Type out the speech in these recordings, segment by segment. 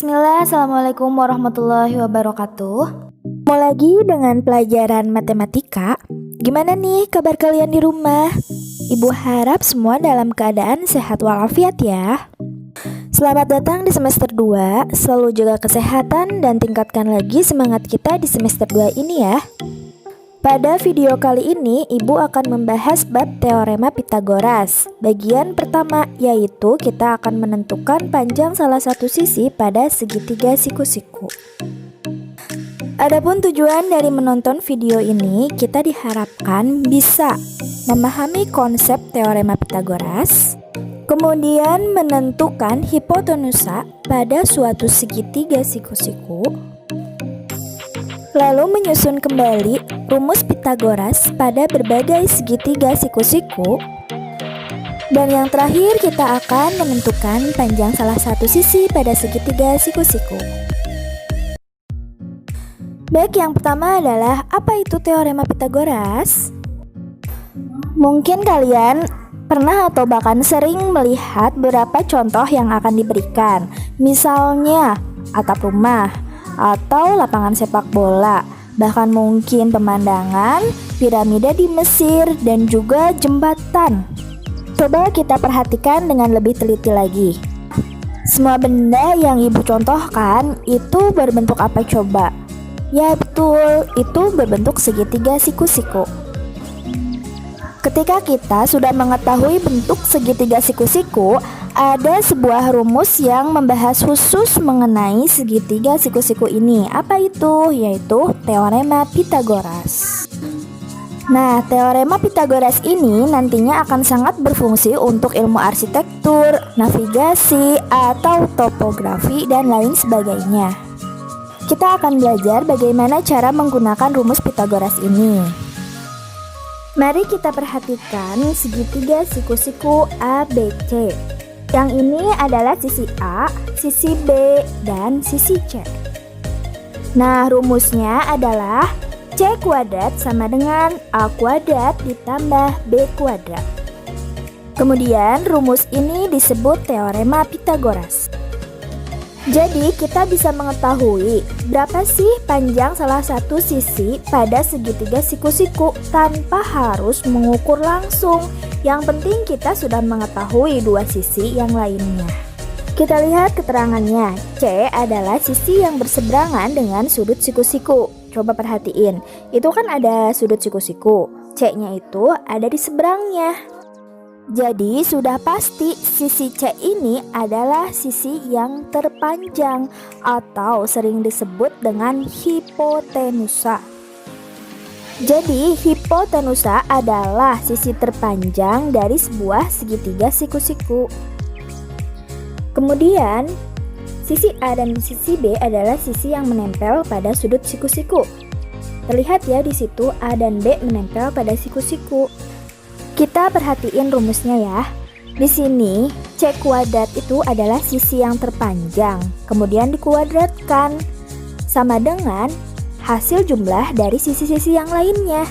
Bismillah, Assalamualaikum warahmatullahi wabarakatuh. Mau lagi dengan pelajaran matematika. Gimana nih kabar kalian di rumah? Ibu harap semua dalam keadaan sehat walafiat ya. Selamat datang di semester 2. Selalu jaga kesehatan dan tingkatkan lagi semangat kita di semester 2 ini ya. Pada video kali ini, Ibu akan membahas bab teorema Pitagoras. Bagian pertama, yaitu kita akan menentukan panjang salah satu sisi pada segitiga siku-siku. Adapun tujuan dari menonton video ini, kita diharapkan bisa memahami konsep teorema Pitagoras, kemudian menentukan hipotenusa pada suatu segitiga siku-siku, lalu menyusun kembali rumus Pitagoras pada berbagai segitiga siku-siku, dan yang terakhir kita akan menentukan panjang salah satu sisi pada segitiga siku-siku. Baik, yang pertama adalah apa itu teorema Pitagoras? Mungkin kalian pernah atau bahkan sering melihat beberapa contoh yang akan diberikan, misalnya atap rumah atau lapangan sepak bola, bahkan mungkin pemandangan, piramida di Mesir, dan juga jembatan. Coba kita perhatikan dengan lebih teliti lagi. Semua benda yang ibu contohkan itu berbentuk apa coba? Ya betul, itu berbentuk segitiga siku-siku. Ketika kita sudah mengetahui bentuk segitiga siku-siku, ada sebuah rumus yang membahas khusus mengenai segitiga siku-siku ini. Apa itu? Yaitu teorema Pitagoras. Nah, teorema Pitagoras ini nantinya akan sangat berfungsi untuk ilmu arsitektur, navigasi, atau topografi, dan lain sebagainya. Kita akan belajar bagaimana cara menggunakan rumus Pitagoras ini. Mari kita perhatikan segitiga siku-siku ABC. Yang ini adalah sisi A, sisi B, dan sisi C. Nah, rumusnya adalah C kuadrat sama dengan A kuadrat ditambah B kuadrat. Kemudian rumus ini disebut teorema Pitagoras. Jadi kita bisa mengetahui berapa sih panjang salah satu sisi pada segitiga siku-siku tanpa harus mengukur langsung. Yang penting kita sudah mengetahui dua sisi yang lainnya. Kita lihat keterangannya. C adalah sisi yang berseberangan dengan sudut siku-siku. Coba perhatiin, itu kan ada sudut siku-siku. C-nya itu ada di seberangnya. Jadi sudah pasti sisi C ini adalah sisi yang terpanjang atau sering disebut dengan hipotenusa. Jadi hipotenusa adalah sisi terpanjang dari sebuah segitiga siku-siku. Kemudian sisi A dan sisi B adalah sisi yang menempel pada sudut siku-siku. Terlihat ya di situ A dan B menempel pada siku-siku. Kita perhatiin rumusnya ya. Di sini C kuadrat itu adalah sisi yang terpanjang, kemudian dikuadratkan sama dengan hasil jumlah dari sisi-sisi yang lainnya.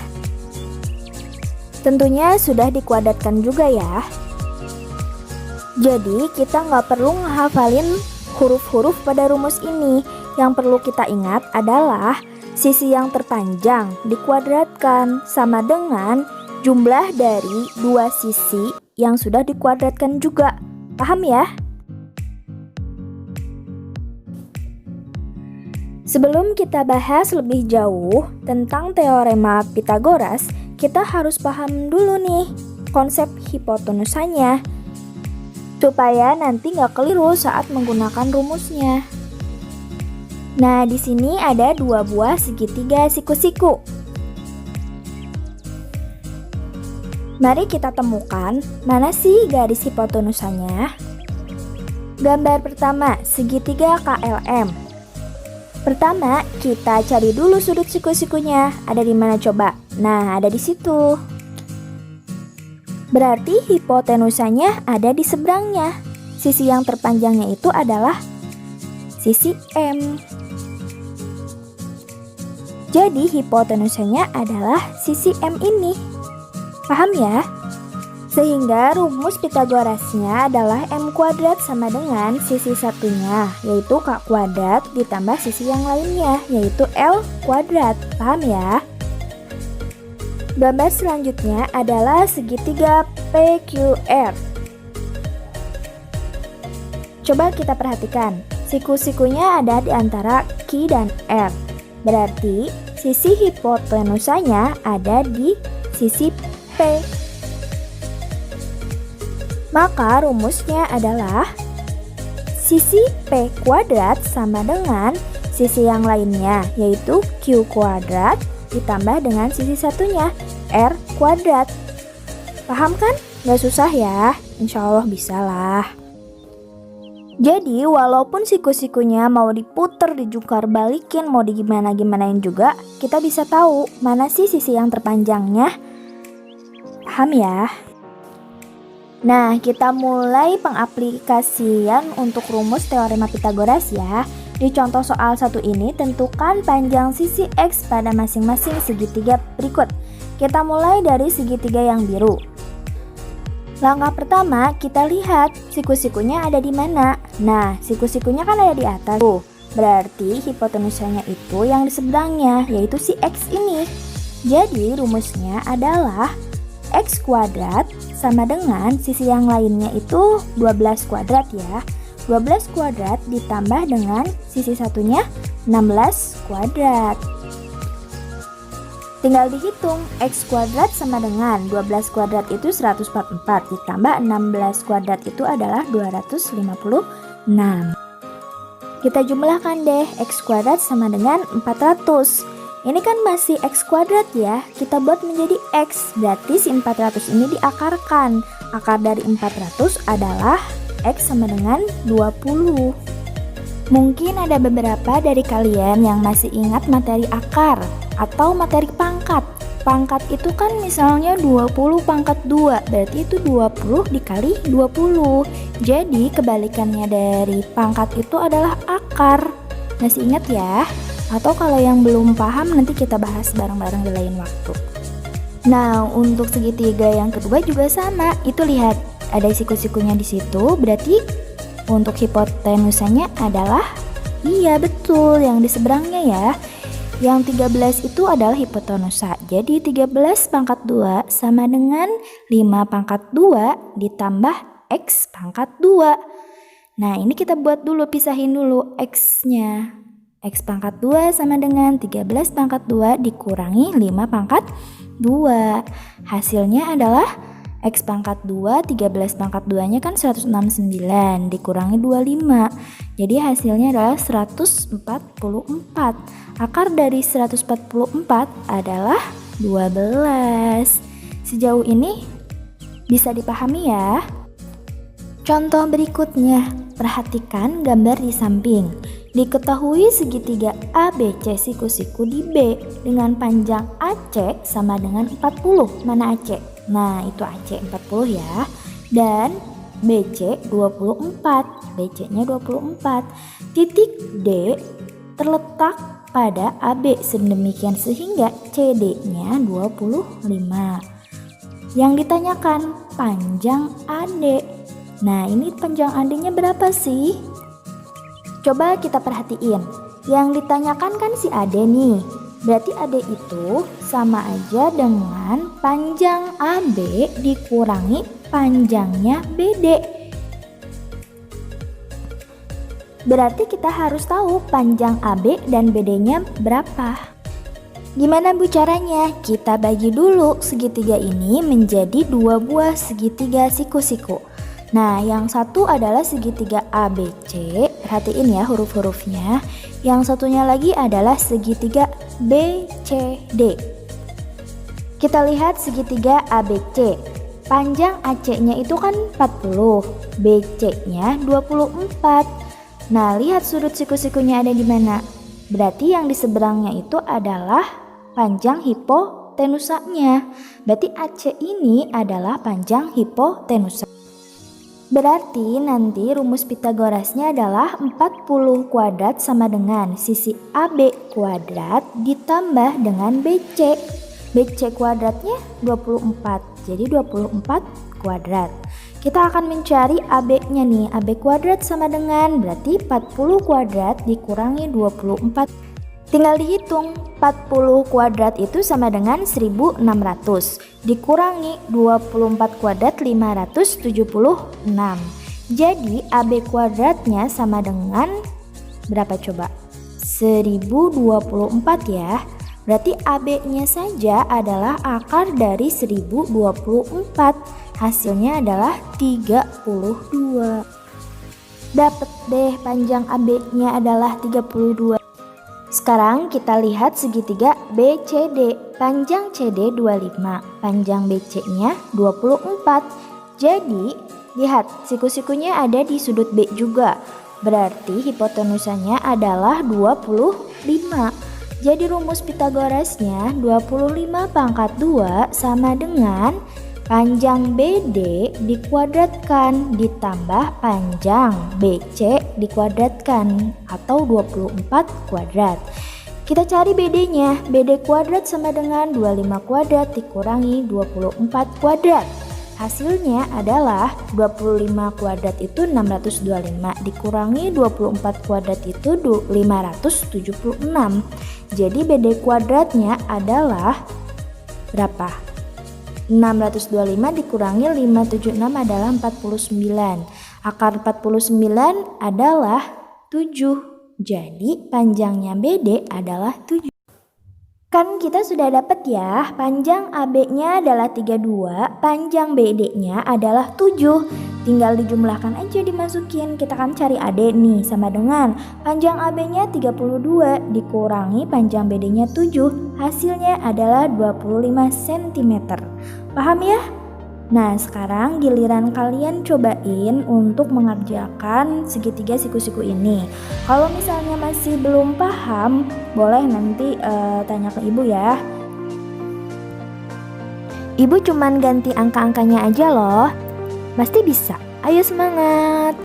Tentunya sudah dikuadratkan juga ya. Jadi kita nggak perlu ngehafalin huruf-huruf pada rumus ini. Yang perlu kita ingat adalah sisi yang terpanjang dikuadratkan sama dengan jumlah dari dua sisi yang sudah dikuadratkan juga. Paham ya? Sebelum kita bahas lebih jauh tentang teorema Pitagoras, kita harus paham dulu nih konsep hipotenusanya, supaya nanti nggak keliru saat menggunakan rumusnya. Nah, di sini ada dua buah segitiga siku-siku. Mari kita temukan mana sih garis hipotenusanya. Gambar pertama, segitiga KLM. Pertama, kita cari dulu sudut siku-sikunya. Ada di mana coba? Nah, ada di situ. Berarti hipotenusanya ada di seberangnya. Sisi yang terpanjangnya itu adalah sisi M. Jadi hipotenusanya adalah sisi M ini. Paham ya? Sehingga rumus Pitagorasnya adalah M kuadrat sama dengan sisi satunya, yaitu K kuadrat ditambah sisi yang lainnya, yaitu L kuadrat. Paham ya? Gambar selanjutnya adalah segitiga PQR. Coba kita perhatikan, siku-sikunya ada di antara Q dan R. Berarti sisi hipotenusanya ada di sisi P. Maka rumusnya adalah sisi P kuadrat sama dengan sisi yang lainnya, yaitu Q kuadrat ditambah dengan sisi satunya, R kuadrat. Paham kan? Gak susah ya, insya Allah bisa lah. Jadi walaupun siku-sikunya mau diputer, dijungkar balikin, mau digimana-gimanain juga, kita bisa tahu mana sih sisi yang terpanjangnya. Paham ya? Nah, kita mulai pengaplikasian untuk rumus teorema Pitagoras ya. Di contoh soal satu ini, tentukan panjang sisi X pada masing-masing segitiga berikut. Kita mulai dari segitiga yang biru. Langkah pertama, kita lihat siku-sikunya ada di mana. Nah, siku-sikunya kan ada di atas. Berarti hipotenusanya itu yang di seberangnya, yaitu si X ini. Jadi rumusnya adalah X kuadrat sama dengan sisi yang lainnya itu 12 kuadrat ya. 12 kuadrat ditambah dengan sisi satunya 16 kuadrat. Tinggal dihitung, X kuadrat sama dengan 12 kuadrat itu 144 ditambah 16 kuadrat itu adalah 256. Kita jumlahkan deh, X kuadrat sama dengan 400. Ini kan masih X kuadrat ya, kita buat menjadi X, berarti si 400 ini diakarkan. Akar dari 400 adalah X sama dengan 20. Mungkin ada beberapa dari kalian yang masih ingat materi akar atau materi pangkat. Pangkat itu kan misalnya 20 pangkat 2, berarti itu 20 dikali 20. Jadi kebalikannya dari pangkat itu adalah akar. Masih ingat ya? Atau kalau yang belum paham nanti kita bahas bareng-bareng di lain waktu. Nah, untuk segitiga yang kedua juga sama. Itu lihat, ada siku-sikunya di situ, berarti untuk hipotenusanya adalah, iya betul, yang di seberangnya ya. Yang 13 itu adalah hipotenusa. Jadi 13 pangkat 2 sama dengan 5 pangkat 2 ditambah X pangkat 2. Nah, ini kita buat dulu, pisahin dulu X-nya. X pangkat 2 sama dengan 13 pangkat 2 dikurangi 5 pangkat 2. Hasilnya adalah X pangkat 2, 13 pangkat 2-nya kan 169 dikurangi 25. Jadi hasilnya adalah 144. Akar dari 144 adalah 12. Sejauh ini bisa dipahami ya? Contoh berikutnya, perhatikan gambar di samping. Diketahui segitiga ABC siku-siku di B dengan panjang AC sama dengan 40. Mana AC? Nah, itu AC 40 ya. Dan BC 24. BC-nya 24. Titik D terletak pada AB sedemikian sehingga CD-nya 25. Yang ditanyakan panjang AD. Nah, ini panjang AD-nya berapa sih? Coba kita perhatiin, yang ditanyakan kan si AD nih, berarti AD itu sama aja dengan panjang AB dikurangi panjangnya BD. Berarti kita harus tahu panjang AB dan BD-nya berapa. Gimana bu caranya? Kita bagi dulu segitiga ini menjadi 2 buah segitiga siku-siku. Nah, yang satu adalah segitiga ABC, perhatiin ya huruf-hurufnya. Yang satunya lagi adalah segitiga BCD. Kita lihat segitiga ABC. Panjang AC-nya itu kan 40, BC-nya 24. Nah, lihat sudut siku-sikunya ada di mana. Berarti yang di seberangnya itu adalah panjang hipotenusanya. Berarti AC ini adalah panjang hipotenusa. Berarti nanti rumus Pitagorasnya adalah 40 kuadrat sama dengan sisi AB kuadrat ditambah dengan BC. BC kuadratnya 24. Jadi 24 kuadrat. Kita akan mencari AB-nya nih. AB kuadrat sama dengan berarti 40 kuadrat dikurangi 24. Tinggal dihitung, 40 kuadrat itu sama dengan 1600 dikurangi 24 kuadrat 576. Jadi AB kuadratnya sama dengan berapa coba? 1024 ya. Berarti AB-nya saja adalah akar dari 1024. Hasilnya adalah 32. Dapat deh panjang AB-nya adalah 32. Sekarang kita lihat segitiga BCD. Panjang CD 25, panjang BC-nya 24. Jadi, lihat siku-sikunya ada di sudut B juga. Berarti hipotenusanya adalah 25. Jadi rumus Pitagorasnya 25 pangkat 2 sama dengan panjang BD dikuadratkan ditambah panjang BC dikuadratkan atau 24 kuadrat. Kita cari BD-nya. BD kuadrat sama dengan 25 kuadrat dikurangi 24 kuadrat. Hasilnya adalah 25 kuadrat itu 625 dikurangi 24 kuadrat itu 576. Jadi BD kuadratnya adalah berapa? 625 dikurangi 576 adalah 49. Akar 49 adalah 7. Jadi panjangnya BD adalah 7. Kan kita sudah dapat ya, panjang AB-nya adalah 32, panjang BD-nya adalah 7. Tinggal dijumlahkan aja dimasukin. Kita kan cari AD nih, sama dengan panjang AB-nya 32 dikurangi panjang BD-nya 7. Hasilnya adalah 25 cm. Paham ya? Nah, sekarang giliran kalian cobain untuk mengerjakan segitiga siku-siku ini. Kalau misalnya masih belum paham, boleh nanti tanya ke ibu ya. Ibu cuman ganti angka-angkanya aja loh. Pasti bisa. Ayo semangat!